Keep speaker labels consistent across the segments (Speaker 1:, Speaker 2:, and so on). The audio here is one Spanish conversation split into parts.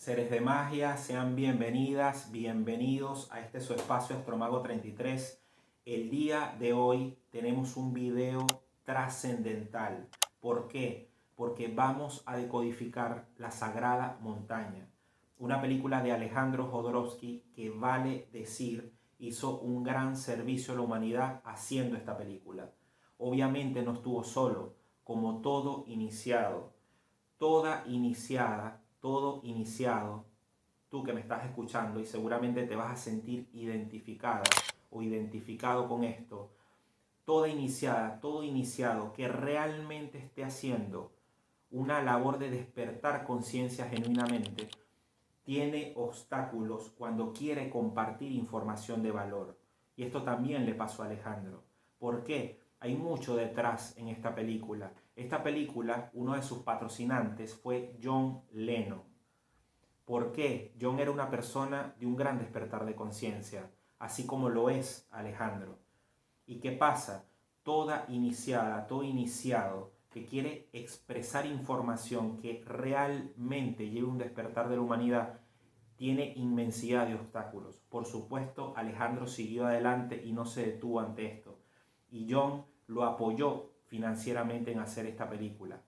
Speaker 1: Seres de magia, sean bienvenidas, bienvenidos a este su espacio Astromago 33. El día de hoy tenemos un video trascendental. ¿Por qué? Porque vamos a decodificar La Sagrada Montaña, una película de Alejandro Jodorowsky que, vale decir, hizo un gran servicio a la humanidad haciendo esta película. Obviamente no estuvo solo, como todo iniciado. Todo iniciado, tú que me estás escuchando y seguramente te vas a sentir identificada o identificado con esto, todo iniciado que realmente esté haciendo una labor de despertar conciencia genuinamente, tiene obstáculos cuando quiere compartir información de valor. Y esto también le pasó a Alejandro. ¿Por qué? Hay mucho detrás en esta película. Esta película, uno de sus patrocinantes fue John Lennon. ¿Por qué? John era una persona de un gran despertar de conciencia, así como lo es Alejandro. ¿Y qué pasa? Todo iniciado que quiere expresar información que realmente lleve un despertar de la humanidad, tiene inmensidad de obstáculos. Por supuesto, Alejandro siguió adelante y no se detuvo ante esto. Y John lo apoyó financieramente en hacer esta película.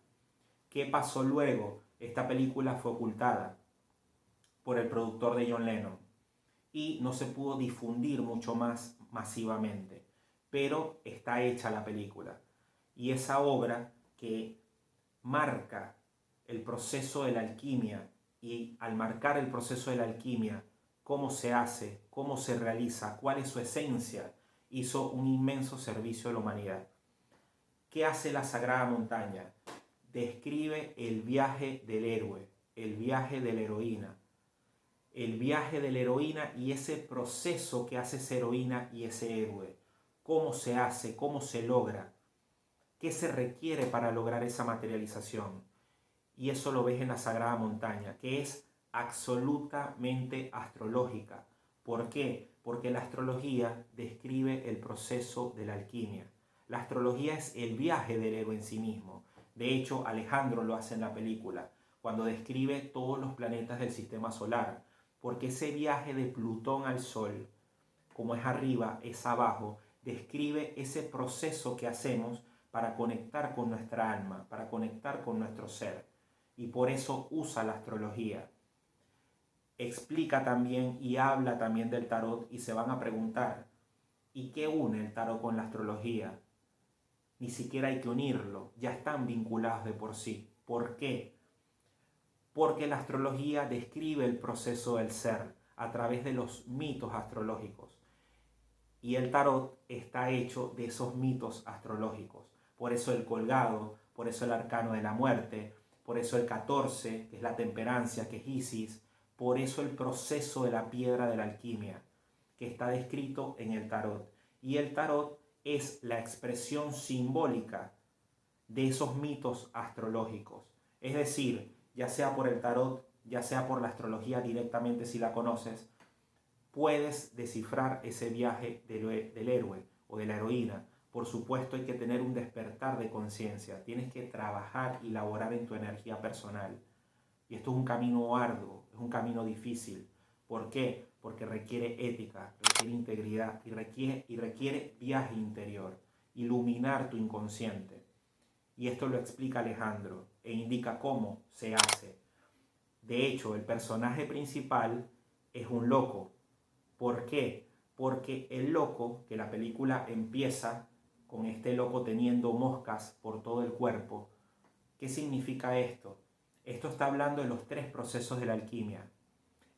Speaker 1: ¿Qué pasó luego? Esta película fue ocultada por el productor de John Lennon y no se pudo difundir mucho más masivamente. Pero está hecha la película. Y esa obra que marca el proceso de la alquimia, y al marcar el proceso de la alquimia, cómo se hace, cómo se realiza, cuál es su esencia, hizo un inmenso servicio a la humanidad. ¿Qué hace La Sagrada Montaña? Describe el viaje del héroe, el viaje de la heroína. El viaje de la heroína y ese proceso que hace esa heroína y ese héroe. ¿Cómo se hace? ¿Cómo se logra? ¿Qué se requiere para lograr esa materialización? Y eso lo ves en La Sagrada Montaña, que es absolutamente astrológica. ¿Por qué? Porque la astrología describe el proceso de la alquimia. La astrología es el viaje del héroe en sí mismo. De hecho, Alejandro lo hace en la película, cuando describe todos los planetas del sistema solar, porque ese viaje de Plutón al Sol, como es arriba, es abajo, describe ese proceso que hacemos para conectar con nuestra alma, para conectar con nuestro ser. Y por eso usa la astrología. Explica también y habla también del tarot, y se van a preguntar, ¿y qué une el tarot con la astrología? Ni siquiera hay que unirlo, ya están vinculados de por sí. ¿Por qué? Porque la astrología describe el proceso del ser a través de los mitos astrológicos. Y el tarot está hecho de esos mitos astrológicos. Por eso el colgado, por eso el arcano de la muerte, por eso el 14, que es la temperancia, que es Isis, por eso el proceso de la piedra de la alquimia, que está descrito en el tarot. Y el tarot es la expresión simbólica de esos mitos astrológicos. Es decir, ya sea por el tarot, ya sea por la astrología directamente si la conoces, puedes descifrar ese viaje del héroe o de la heroína. Por supuesto, hay que tener un despertar de conciencia. Tienes que trabajar y laborar en tu energía personal. Y esto es un camino arduo, es un camino difícil. ¿Por qué? Porque requiere ética, requiere integridad y requiere viaje interior, iluminar tu inconsciente. Y esto lo explica Alejandro e indica cómo se hace. De hecho, el personaje principal es un loco. ¿Por qué? Porque el loco, que la película empieza con este loco teniendo moscas por todo el cuerpo. ¿Qué significa esto? Esto está hablando de los tres procesos de la alquimia: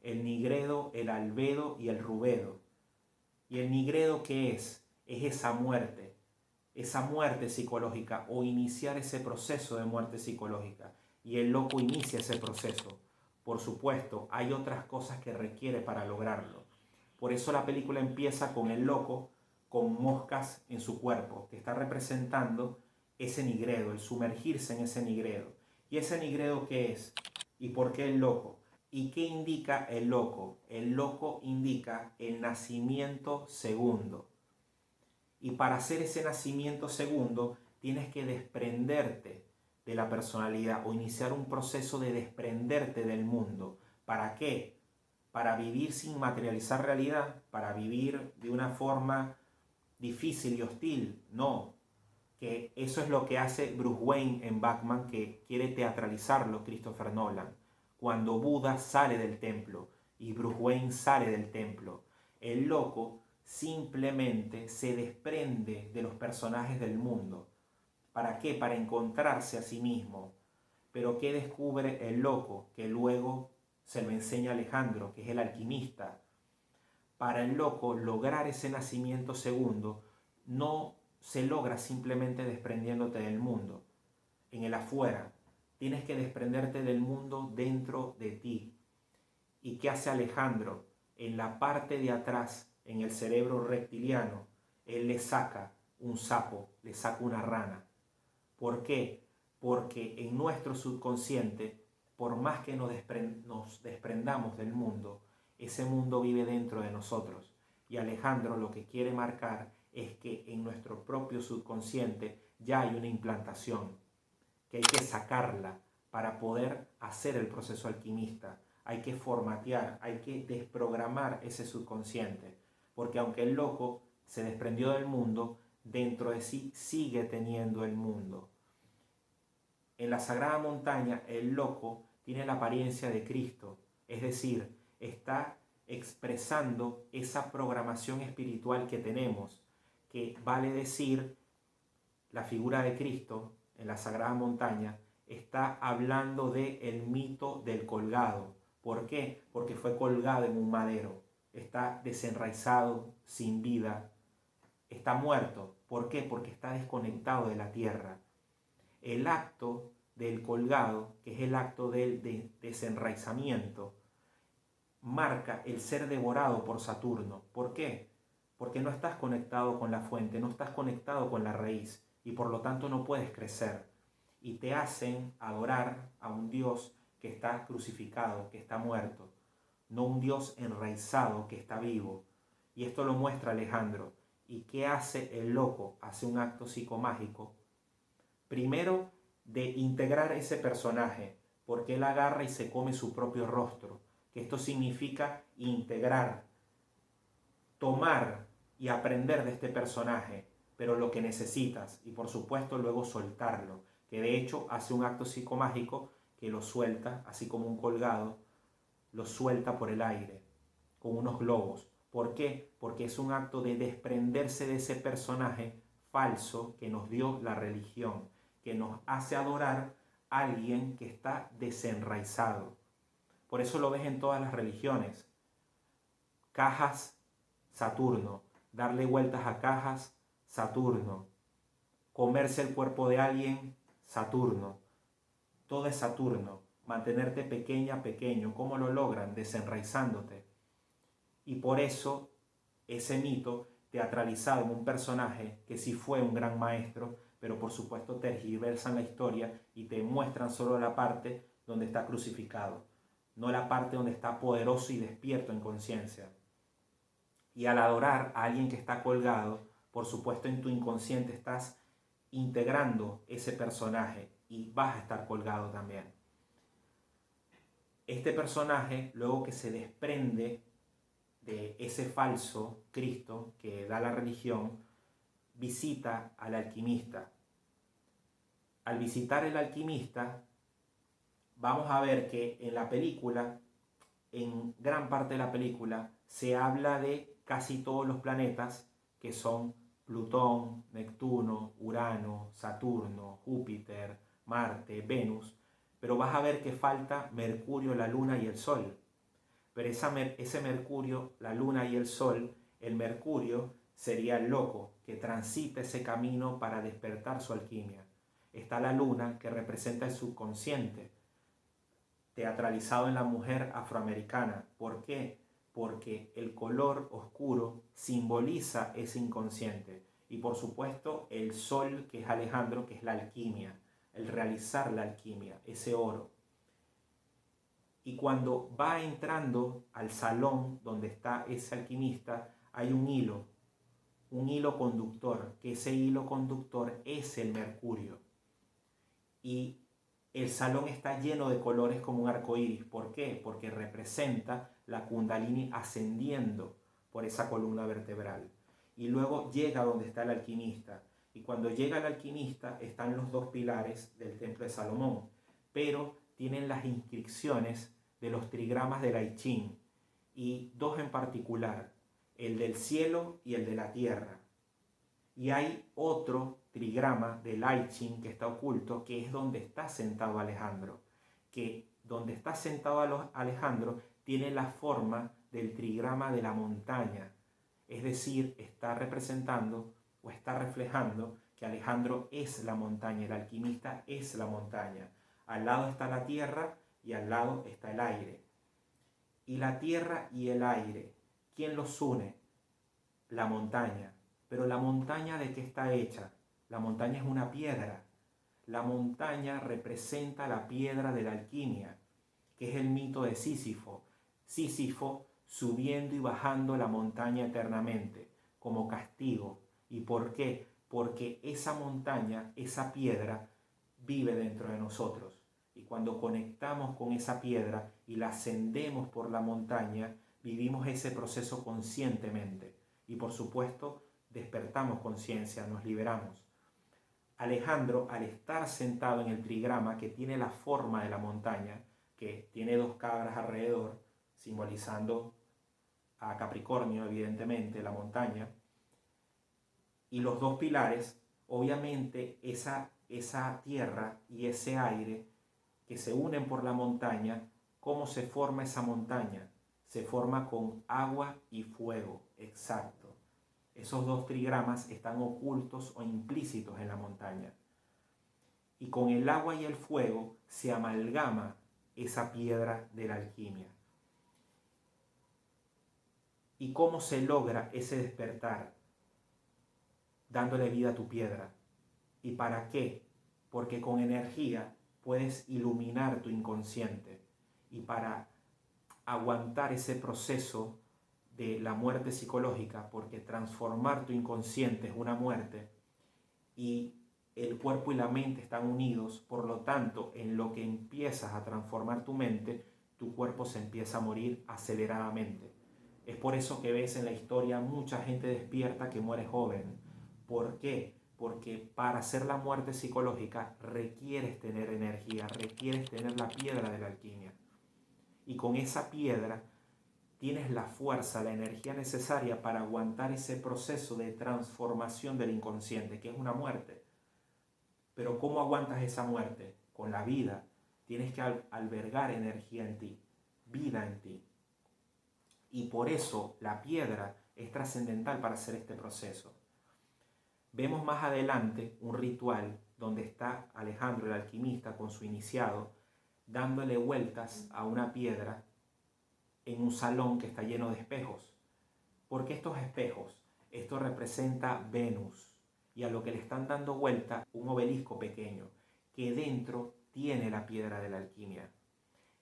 Speaker 1: el nigredo, el albedo y el rubedo. ¿Y el nigredo qué es? Es esa muerte psicológica, o iniciar ese proceso de muerte psicológica. Y el loco inicia ese proceso. Por supuesto, hay otras cosas que requiere para lograrlo. Por eso la película empieza con el loco con moscas en su cuerpo, que está representando ese nigredo, el sumergirse en ese nigredo. ¿Y ese nigredo qué es? ¿Y por qué el loco? ¿Y qué indica el loco? El loco indica el nacimiento segundo. Y para hacer ese nacimiento segundo, tienes que desprenderte de la personalidad o iniciar un proceso de desprenderte del mundo ¿Para qué? ¿Para vivir sin materializar realidad? ¿Para vivir de una forma difícil y hostil? No, que eso es lo que hace Bruce Wayne en Batman, que quiere teatralizarlo Christopher Nolan. Cuando Buda sale del templo y Bruce Wayne sale del templo, el loco simplemente se desprende de los personajes del mundo. ¿Para qué? Para encontrarse a sí mismo. Pero ¿qué descubre el loco? Que luego se lo enseña Alejandro, que es el alquimista. Para el loco, lograr ese nacimiento segundo no se logra simplemente desprendiéndote del mundo, en el afuera. Tienes que desprenderte del mundo dentro de ti. ¿Y qué hace Alejandro? En la parte de atrás, en el cerebro reptiliano, él le saca un sapo, le saca una rana. ¿Por qué? Porque en nuestro subconsciente, por más que nos desprendamos del mundo, ese mundo vive dentro de nosotros. Y Alejandro lo que quiere marcar es que en nuestro propio subconsciente ya hay una implantación, que hay que sacarla para poder hacer el proceso alquimista. Hay que formatear, hay que desprogramar ese subconsciente. Porque aunque el loco se desprendió del mundo, dentro de sí sigue teniendo el mundo. En la Sagrada Montaña, el loco tiene la apariencia de Cristo, es decir, está expresando esa programación espiritual que tenemos, que vale decir, la figura de Cristo en la Sagrada Montaña está hablando del mito del colgado. ¿Por qué? Porque fue colgado en un madero, está desenraizado, sin vida, está muerto. ¿Por qué? Porque está desconectado de la tierra. El acto del colgado, que es el acto del desenraizamiento, marca el ser devorado por Saturno. ¿Por qué? Porque no estás conectado con la fuente, no estás conectado con la raíz y por lo tanto no puedes crecer. Y te hacen adorar a un Dios que está crucificado, que está muerto, no un Dios enraizado que está vivo. Y esto lo muestra Alejandro. ¿Y qué hace el loco? Hace un acto psicomágico. Primero, de integrar ese personaje, porque él agarra y se come su propio rostro, que esto significa integrar, tomar y aprender de este personaje, pero lo que necesitas, y por supuesto luego soltarlo, que de hecho hace un acto psicomágico que lo suelta, así como un colgado, lo suelta por el aire, con unos globos. ¿Por qué? Porque es un acto de desprenderse de ese personaje falso que nos dio la religión, que nos hace adorar a alguien que está desenraizado. Por eso lo ves en todas las religiones. Cajas, Saturno. Darle vueltas a cajas, Saturno. Comerse el cuerpo de alguien, Saturno. Todo es Saturno. Mantenerte pequeña, pequeño. ¿Cómo lo logran? Desenraizándote. Y por eso ese mito teatralizado en un personaje que sí fue un gran maestro, pero por supuesto tergiversan la historia y te muestran solo la parte donde está crucificado, no la parte donde está poderoso y despierto en conciencia. Y al adorar a alguien que está colgado, por supuesto en tu inconsciente estás integrando ese personaje y vas a estar colgado también. Este personaje, luego que se desprende de ese falso Cristo que da la religión, visita al alquimista. Al visitar el alquimista, vamos a ver que en la película, en gran parte de la película, se habla de casi todos los planetas que son Plutón, Neptuno, Urano, Saturno, Júpiter, Marte, Venus, pero vas a ver que falta Mercurio, la Luna y el Sol. Pero ese Mercurio, la Luna y el Sol, el Mercurio sería el loco que transita ese camino para despertar su alquimia. Está la Luna, que representa el subconsciente, teatralizado en la mujer afroamericana. ¿Por qué? Porque el color oscuro simboliza ese inconsciente. Y por supuesto el Sol, que es Alejandro, que es la alquimia, el realizar la alquimia, ese oro. Y cuando va entrando al salón donde está ese alquimista, hay un hilo conductor, que ese hilo conductor es el mercurio. Y El salón está lleno de colores como un arco iris. ¿Por qué? Porque representa la Kundalini ascendiendo por esa columna vertebral. Y luego llega donde está el alquimista. Y cuando llega el alquimista están los dos pilares del templo de Salomón. Pero tienen las inscripciones de los trigramas del I Ching. Y dos en particular, el del cielo y el de la tierra. Y hay otro trigrama del I Ching que está oculto, que es donde está sentado Alejandro. Que donde está sentado Alejandro tiene la forma del trigrama de la montaña. Es decir, está representando o está reflejando que Alejandro es la montaña, el alquimista es la montaña. Al lado está la tierra y al lado está el aire. Y la tierra y el aire, ¿quién los une? La montaña. Pero la montaña, ¿de qué está hecha? La montaña es una piedra. La montaña representa la piedra de la alquimia, que es el mito de Sísifo. Sísifo subiendo y bajando la montaña eternamente, como castigo. ¿Y por qué? Porque esa montaña, esa piedra, vive dentro de nosotros. Y cuando conectamos con esa piedra y la ascendemos por la montaña, vivimos ese proceso conscientemente. Y por supuesto, despertamos conciencia, nos liberamos. Alejandro, al estar sentado en el trigrama que tiene la forma de la montaña, que tiene dos cabras alrededor, simbolizando a Capricornio, evidentemente, la montaña, y los dos pilares, obviamente esa tierra y ese aire que se unen por la montaña, ¿cómo se forma esa montaña? Se forma con agua y fuego, exacto. Esos dos trigramas están ocultos o implícitos en la montaña. Y con el agua y el fuego se amalgama esa piedra de la alquimia. ¿Y cómo se logra ese despertar? Dándole vida a tu piedra. ¿Y para qué? Porque con energía puedes iluminar tu inconsciente. Y para aguantar ese proceso de la muerte psicológica, porque transformar tu inconsciente es una muerte, y el cuerpo y la mente están unidos, por lo tanto, en lo que empiezas a transformar tu mente, tu cuerpo se empieza a morir aceleradamente. Es por eso que ves en la historia mucha gente despierta que muere joven. ¿Por qué? Porque para hacer la muerte psicológica requieres tener energía, requieres tener la piedra de la alquimia. Y con esa piedra tienes la fuerza, la energía necesaria para aguantar ese proceso de transformación del inconsciente, que es una muerte. Pero ¿cómo aguantas esa muerte? Con la vida. Tienes que albergar energía en ti, vida en ti. Y por eso la piedra es trascendental para hacer este proceso. Vemos más adelante un ritual donde está Alejandro el alquimista con su iniciado dándole vueltas a una piedra en un salón que está lleno de espejos. ¿Por qué estos espejos? Esto representa Venus y a lo que le están dando vuelta un obelisco pequeño que dentro tiene la piedra de la alquimia.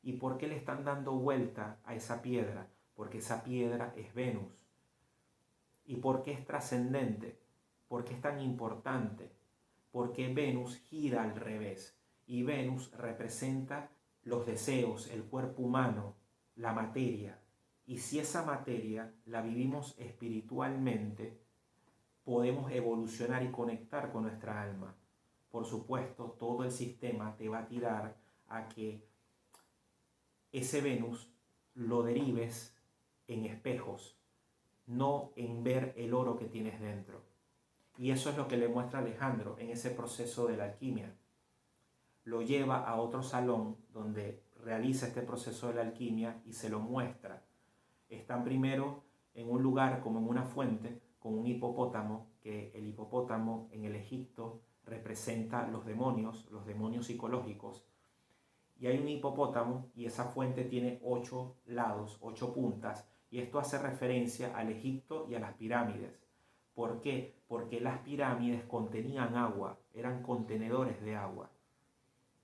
Speaker 1: ¿Y por qué le están dando vuelta a esa piedra? Porque esa piedra es Venus. ¿Y por qué es trascendente? ¿Por qué es tan importante? Porque Venus gira al revés y Venus representa los deseos, el cuerpo humano, la materia. Y si esa materia la vivimos espiritualmente, podemos evolucionar y conectar con nuestra alma. Por supuesto, todo el sistema te va a tirar a que ese Venus lo derives en espejos, no en ver el oro que tienes dentro. Y eso es lo que le muestra Alejandro en ese proceso de la alquimia. Lo lleva a otro salón donde realiza este proceso de la alquimia y se lo muestra. Están primero en un lugar como en una fuente con un hipopótamo, que el hipopótamo en el Egipto representa los demonios psicológicos. Y hay un hipopótamo y esa fuente tiene 8 lados, 8 puntas, y esto hace referencia al Egipto y a las pirámides. ¿Por qué? Porque las pirámides contenían agua, eran contenedores de agua.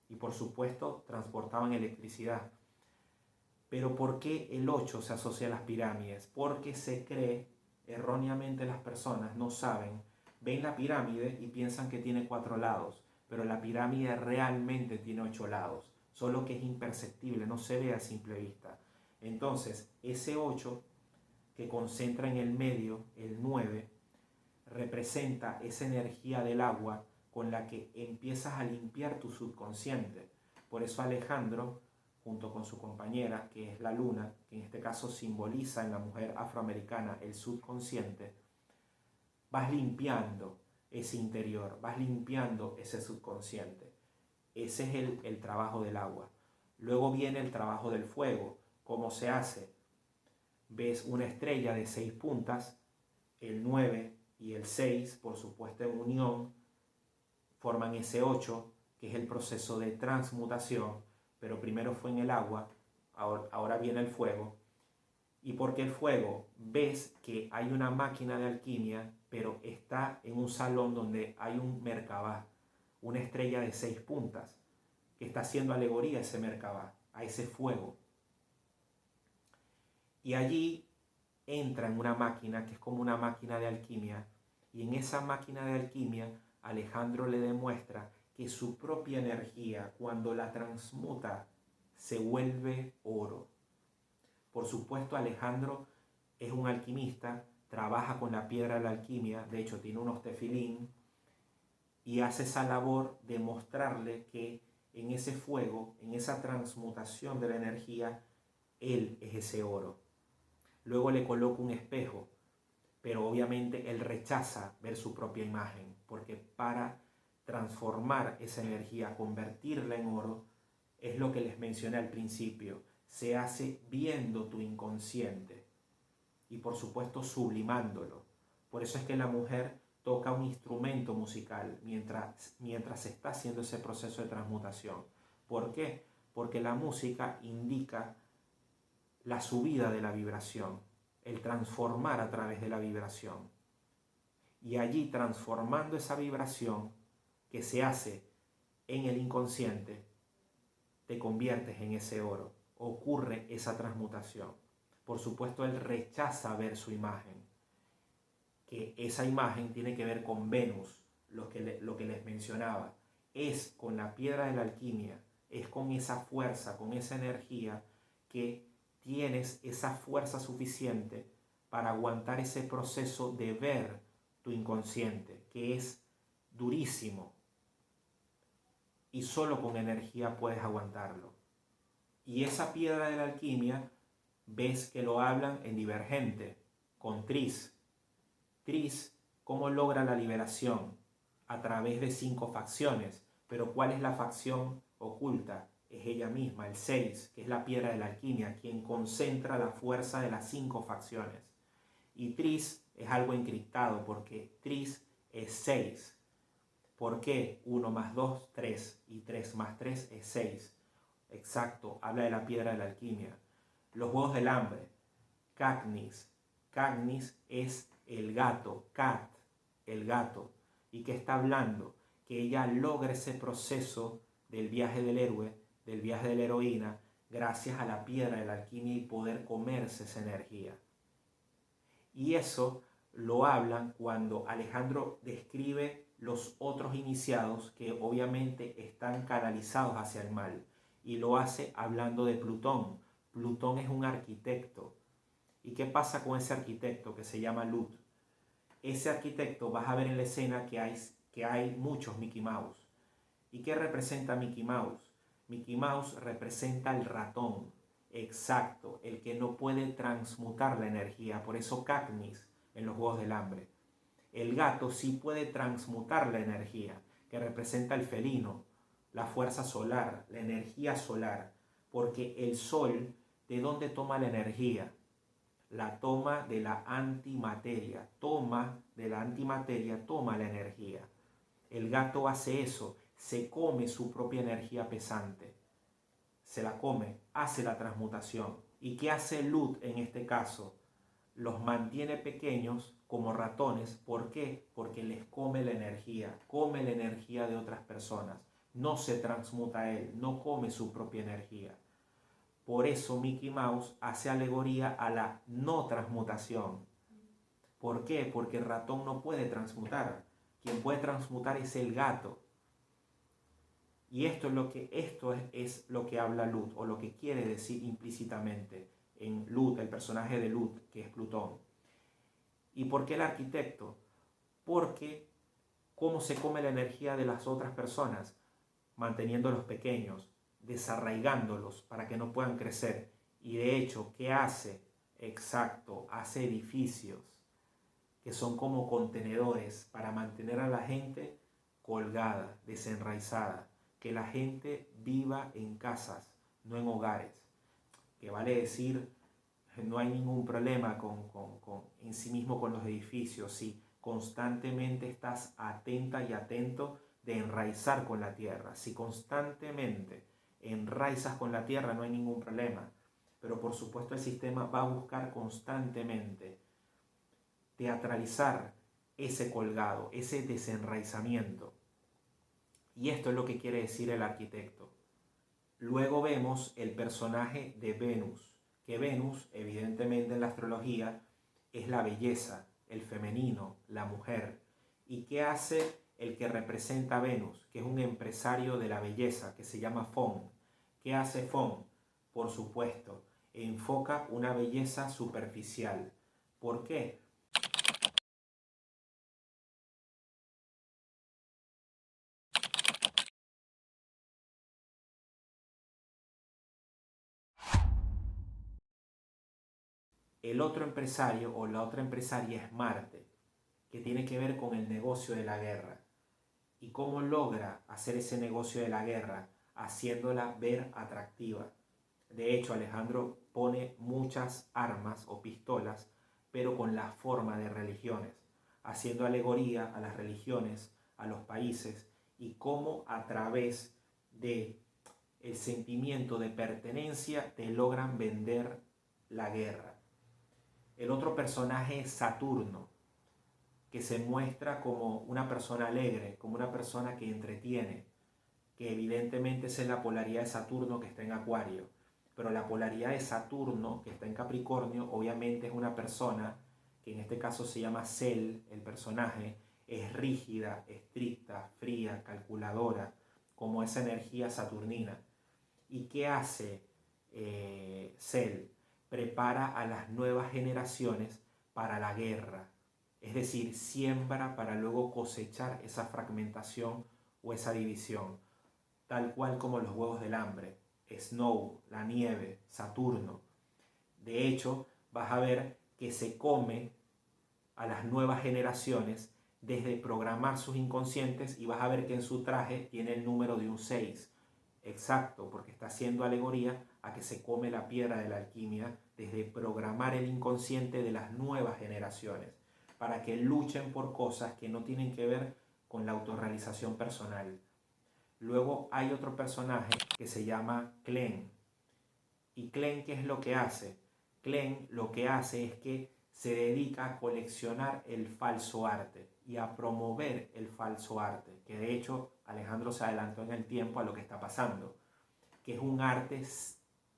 Speaker 1: Y por supuesto transportaban electricidad. Pero ¿por qué el 8 se asocia a las pirámides? Porque se cree, erróneamente las personas no saben, ven la pirámide y piensan que tiene 4 lados, pero la pirámide realmente tiene 8 lados, solo que es imperceptible, no se ve a simple vista. Entonces, ese 8 que concentra en el medio, el 9, representa esa energía del agua con la que empiezas a limpiar tu subconsciente. Por eso Alejandro, junto con su compañera, que es la luna, que en este caso simboliza en la mujer afroamericana el subconsciente, vas limpiando ese interior, vas limpiando ese subconsciente. Ese es el trabajo del agua. Luego viene el trabajo del fuego. ¿Cómo se hace? Ves una estrella de 6 puntas, el 9 y el 6, por supuesto en unión, forman ese 8, que es el proceso de transmutación, pero primero fue en el agua, ahora viene el fuego. ¿Y por qué el fuego? Ves que hay una máquina de alquimia, pero está en un salón donde hay un Merkabah, una estrella de 6 puntas, que está haciendo alegoría a ese Merkabah, a ese fuego. Y allí entra en una máquina que es como una máquina de alquimia, y en esa máquina de alquimia Alejandro le demuestra que su propia energía, cuando la transmuta, se vuelve oro. Por supuesto, Alejandro es un alquimista, trabaja con la piedra de la alquimia, de hecho tiene unos tefilín, y hace esa labor de mostrarle que en ese fuego, en esa transmutación de la energía, él es ese oro. Luego le coloca un espejo, pero obviamente él rechaza ver su propia imagen, porque para transformar esa energía, convertirla en oro, es lo que les mencioné al principio, se hace viendo tu inconsciente y por supuesto sublimándolo. Por eso es que la mujer toca un instrumento musical mientras está haciendo ese proceso de transmutación. ¿Por qué? Porque la música indica la subida de la vibración, el transformar a través de la vibración. Y allí, transformando esa vibración que se hace en el inconsciente, te conviertes en ese oro. Ocurre esa transmutación. Por supuesto, él rechaza ver su imagen, que esa imagen tiene que ver con Venus, lo que les mencionaba. Es con la piedra de la alquimia, es con esa fuerza, con esa energía que tienes esa fuerza suficiente para aguantar ese proceso de ver tu inconsciente, que es durísimo. Y solo con energía puedes aguantarlo. Y esa piedra de la alquimia, ves que lo hablan en Divergente, con Tris. Tris, ¿cómo logra la liberación? A través de 5 facciones. Pero ¿cuál es la facción oculta? Es ella misma, el 6, que es la piedra de la alquimia, quien concentra la fuerza de las 5 facciones. Y Tris es algo encriptado, porque Tris es 6. ¿Por qué? 1 más 2, 3, y 3 más 3 es 6. Exacto, habla de la piedra de la alquimia. Los Juegos del Hambre, Katniss. Katniss es el gato, Kat, el gato. ¿Y qué está hablando? Que ella logra ese proceso del viaje del héroe, del viaje de la heroína, gracias a la piedra de la alquimia y poder comerse esa energía. Y eso lo hablan cuando Alejandro describe los otros iniciados que obviamente están canalizados hacia el mal. Y lo hace hablando de Plutón. Plutón es un arquitecto. ¿Y qué pasa con ese arquitecto que se llama Lut? Ese arquitecto, vas a ver en la escena que hay muchos Mickey Mouse. ¿Y qué representa Mickey Mouse? Mickey Mouse representa el ratón. Exacto, el que no puede transmutar la energía. Por eso Katniss en los Juegos del Hambre. El gato sí puede transmutar la energía, que representa el felino, la fuerza solar, la energía solar. Porque el sol, ¿de dónde toma la energía? La toma de la antimateria. Toma de la antimateria, toma la energía. El gato hace eso, se come su propia energía pesante. Se la come, hace la transmutación. ¿Y qué hace Lut en este caso? Los mantiene pequeños como ratones. ¿Por qué? Porque les come la energía de otras personas. No se transmuta él, no come su propia energía. Por eso Mickey Mouse hace alegoría a la no transmutación. ¿Por qué? Porque el ratón no puede transmutar. Quien puede transmutar es el gato. Y esto es lo que habla Lut, o lo que quiere decir implícitamente en Lut, el personaje de Lut, que es Plutón. ¿Y por qué el arquitecto? Porque cómo se come la energía de las otras personas, manteniéndolos pequeños, desarraigándolos para que no puedan crecer. Y de hecho, ¿qué hace? Exacto, hace edificios que son como contenedores para mantener a la gente colgada, desenraizada, que la gente viva en casas, no en hogares. Que vale decir, no hay ningún problema en sí mismo con los edificios, si constantemente estás atenta y atento de enraizar con la tierra. Si constantemente enraizas con la tierra, no hay ningún problema. Pero por supuesto el sistema va a buscar constantemente teatralizar ese colgado, ese desenraizamiento. Y esto es lo que quiere decir el arquitecto. Luego vemos el personaje de Venus, que Venus, evidentemente en la astrología, es la belleza, el femenino, la mujer. ¿Y qué hace el que representa a Venus, que es un empresario de la belleza, que se llama Fon? ¿Qué hace Fon? Por supuesto, enfoca una belleza superficial. ¿Por qué? El otro empresario o la otra empresaria es Marte, que tiene que ver con el negocio de la guerra. ¿Y cómo logra hacer ese negocio de la guerra? Haciéndola ver atractiva. De hecho, Alejandro pone muchas armas o pistolas, pero con la forma de religiones, haciendo alegoría a las religiones, a los países, y cómo a través de el sentimiento de pertenencia te logran vender la guerra. El otro personaje es Saturno, que se muestra como una persona alegre, como una persona que entretiene, que evidentemente esa es la polaridad de Saturno que está en Acuario. Pero la polaridad de Saturno, que está en Capricornio, obviamente es una persona, que en este caso se llama Cel, el personaje, es rígida, estricta, fría, calculadora, como esa energía saturnina. ¿Y qué hace Cel? Prepara a las nuevas generaciones para la guerra. Es decir, siembra para luego cosechar esa fragmentación o esa división. Tal cual como los huevos del hambre. Snow, la nieve, Saturno. De hecho, vas a ver que se come a las nuevas generaciones desde programar sus inconscientes, y vas a ver que en su traje tiene el número de un 6. Exacto, porque está haciendo alegoría a que se come la piedra de la alquimia desde programar el inconsciente de las nuevas generaciones, para que luchen por cosas que no tienen que ver con la autorrealización personal. Luego hay otro personaje que se llama Klen. ¿Y Klen qué es lo que hace? Klen lo que hace es que se dedica a coleccionar el falso arte y a promover el falso arte, que de hecho Alejandro se adelantó en el tiempo a lo que está pasando, que es un arte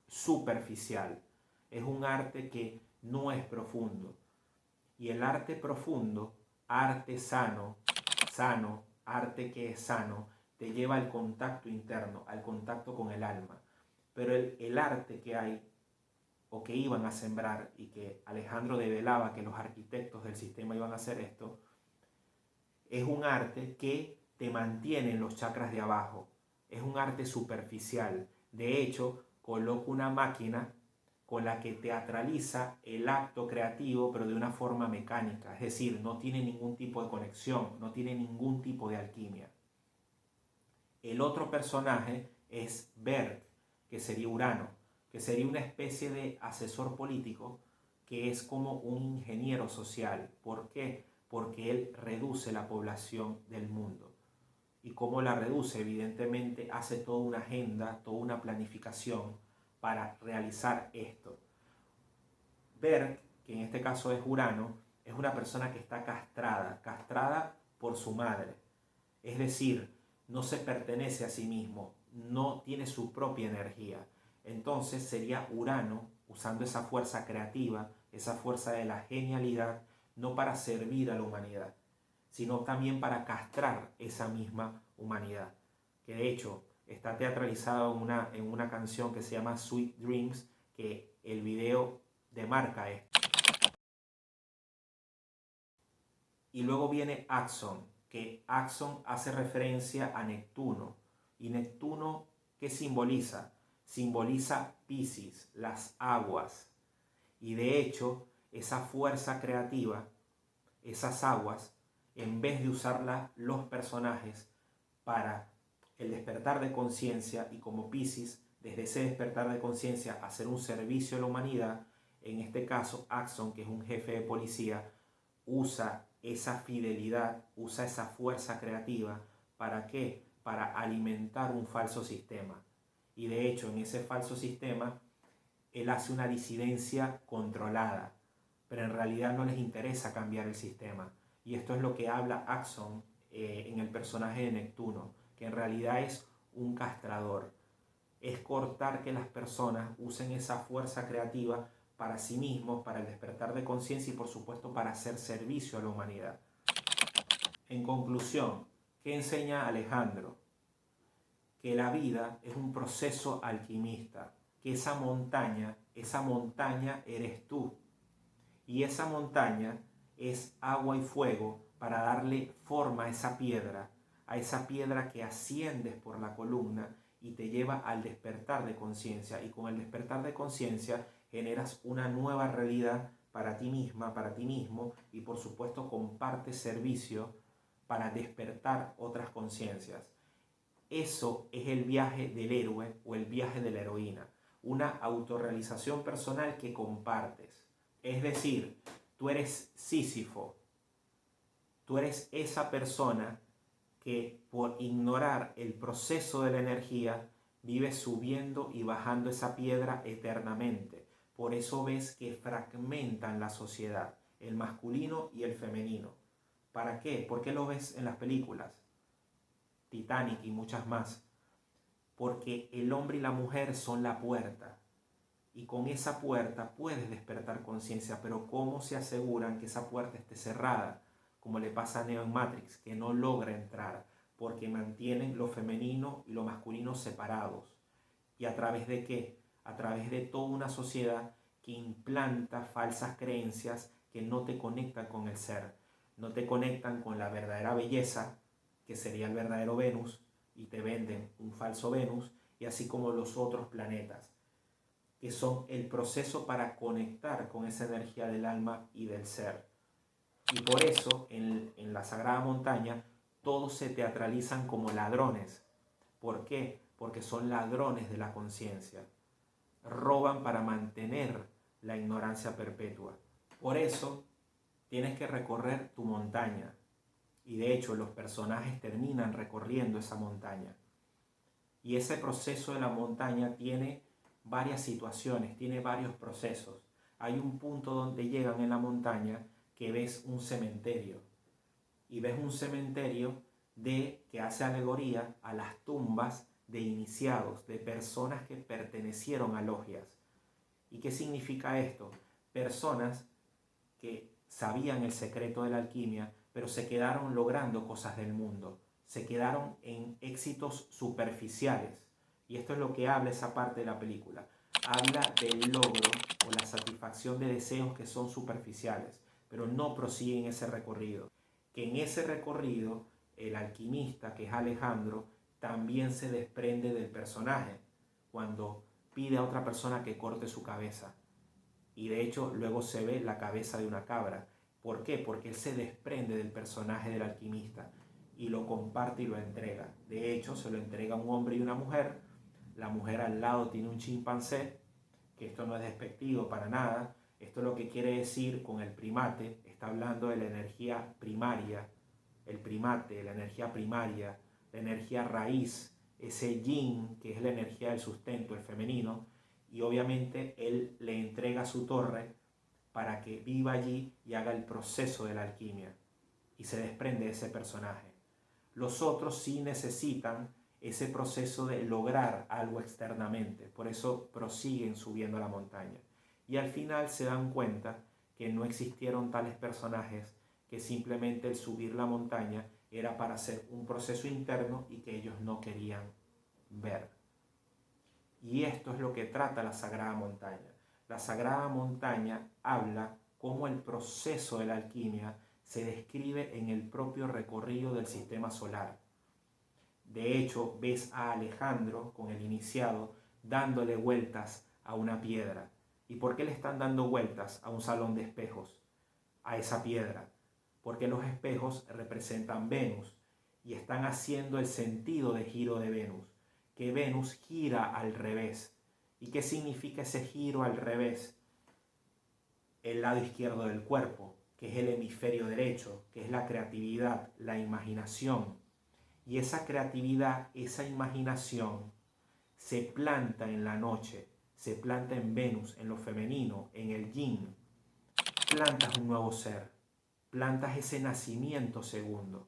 Speaker 1: superficial, es un arte que no es profundo. Y el arte profundo, arte sano, arte que es sano, te lleva al contacto interno, al contacto con el alma. Pero el arte que hay, o que iban a sembrar, y que Alejandro develaba que los arquitectos del sistema iban a hacer esto, es un arte que te mantiene en los chakras de abajo. Es un arte superficial. De hecho, coloca una máquina con la que teatraliza el acto creativo, pero de una forma mecánica. Es decir, no tiene ningún tipo de conexión, no tiene ningún tipo de alquimia. El otro personaje es Berg, que sería Urano, que sería una especie de asesor político, que es como un ingeniero social. ¿Por qué? Porque él reduce la población del mundo. ¿Y cómo la reduce? Evidentemente hace toda una agenda, toda una planificación para realizar esto. Berg, que en este caso es Urano, es una persona que está castrada por su madre. Es decir, no se pertenece a sí mismo, no tiene su propia energía. Entonces sería Urano usando esa fuerza creativa, esa fuerza de la genialidad, no para servir a la humanidad, sino también para castrar esa misma humanidad. Que de hecho, está teatralizado en una canción que se llama Sweet Dreams, que el video demarca esto. Y luego viene Axón, que Axón hace referencia a Neptuno. ¿Y Neptuno qué simboliza? Simboliza Piscis, las aguas. Y de hecho, esa fuerza creativa, esas aguas, en vez de usarlas los personajes para el despertar de conciencia, y como Piscis, desde ese despertar de conciencia, hacer un servicio a la humanidad, en este caso Axón, que es un jefe de policía, usa esa fidelidad, usa esa fuerza creativa. ¿Para qué? Para alimentar un falso sistema. Y de hecho, en ese falso sistema, él hace una disidencia controlada, pero en realidad no les interesa cambiar el sistema. Y esto es lo que habla Axón en el personaje de Neptuno, que en realidad es un castrador. Es cortar que las personas usen esa fuerza creativa para sí mismos, para el despertar de conciencia y por supuesto para hacer servicio a la humanidad. En conclusión, ¿qué enseña Alejandro? Que la vida es un proceso alquimista, que esa montaña eres tú. Y esa montaña es agua y fuego para darle forma a esa piedra que asciendes por la columna y te lleva al despertar de conciencia. Y con el despertar de conciencia generas una nueva realidad para ti misma, para ti mismo, y por supuesto compartes servicio para despertar otras conciencias. Eso es el viaje del héroe o el viaje de la heroína, una autorrealización personal que compartes. Es decir, tú eres Sísifo, tú eres esa persona que por ignorar el proceso de la energía vive subiendo y bajando esa piedra eternamente. Por eso ves que fragmentan la sociedad, el masculino y el femenino. ¿Para qué? ¿Por qué lo ves en las películas? Titanic y muchas más. Porque el hombre y la mujer son la puerta. Y con esa puerta puedes despertar conciencia, pero ¿cómo se aseguran que esa puerta esté cerrada? Como le pasa a Neo en Matrix, que no logra entrar, porque mantienen lo femenino y lo masculino separados. ¿Y a través de qué? A través de toda una sociedad que implanta falsas creencias que no te conectan con el ser, no te conectan con la verdadera belleza, que sería el verdadero Venus, y te venden un falso Venus, y así como los otros planetas, que son el proceso para conectar con esa energía del alma y del ser. Y por eso en la Sagrada Montaña todos se teatralizan como ladrones. ¿Por qué? Porque son ladrones de la conciencia. Roban para mantener la ignorancia perpetua. Por eso tienes que recorrer tu montaña. Y de hecho los personajes terminan recorriendo esa montaña. Y ese proceso de la montaña tiene varias situaciones, tiene varios procesos. Hay un punto donde llegan en la montaña que ves un cementerio. Y ves un cementerio que hace alegoría a las tumbas de iniciados, de personas que pertenecieron a logias. ¿Y qué significa esto? Personas que sabían el secreto de la alquimia, pero se quedaron logrando cosas del mundo, se quedaron en éxitos superficiales. Y esto es lo que habla esa parte de la película. Habla del logro o la satisfacción de deseos que son superficiales, pero no prosiguen ese recorrido. Que en ese recorrido, el alquimista, que es Alejandro, también se desprende del personaje cuando pide a otra persona que corte su cabeza. Y de hecho luego se ve la cabeza de una cabra. ¿Por qué? Porque él se desprende del personaje del alquimista y lo comparte y lo entrega. De hecho se lo entrega a un hombre y una mujer. La mujer al lado tiene un chimpancé, que esto no es despectivo para nada. Esto es lo que quiere decir con el primate. Está hablando de la energía primaria, el primate, la energía primaria, la energía raíz, ese yin que es la energía del sustento, el femenino. Y obviamente él le entrega su torre para que viva allí y haga el proceso de la alquimia y se desprende de ese personaje. Los otros sí necesitan ese proceso de lograr algo externamente, por eso prosiguen subiendo la montaña. Y al final se dan cuenta que no existieron tales personajes, que simplemente el subir la montaña era para hacer un proceso interno y que ellos no querían ver. Y esto es lo que trata la Sagrada Montaña. La Sagrada Montaña habla cómo el proceso de la alquimia se describe en el propio recorrido del sistema solar. De hecho, ves a Alejandro con el iniciado dándole vueltas a una piedra. ¿Y por qué le están dando vueltas a un salón de espejos? A esa piedra. Porque los espejos representan Venus y están haciendo el sentido de giro de Venus. Que Venus gira al revés. ¿Y qué significa ese giro al revés? El lado izquierdo del cuerpo, que es el hemisferio derecho, que es la creatividad, la imaginación. Y esa creatividad, esa imaginación, se planta en la noche, se planta en Venus, en lo femenino, en el yin. Plantas un nuevo ser, plantas ese nacimiento segundo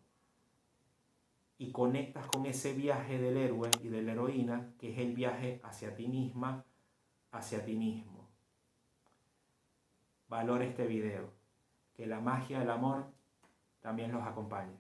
Speaker 1: y conectas con ese viaje del héroe y de la heroína, que es el viaje hacia ti misma, hacia ti mismo. Valora este video, que la magia del amor también los acompañe.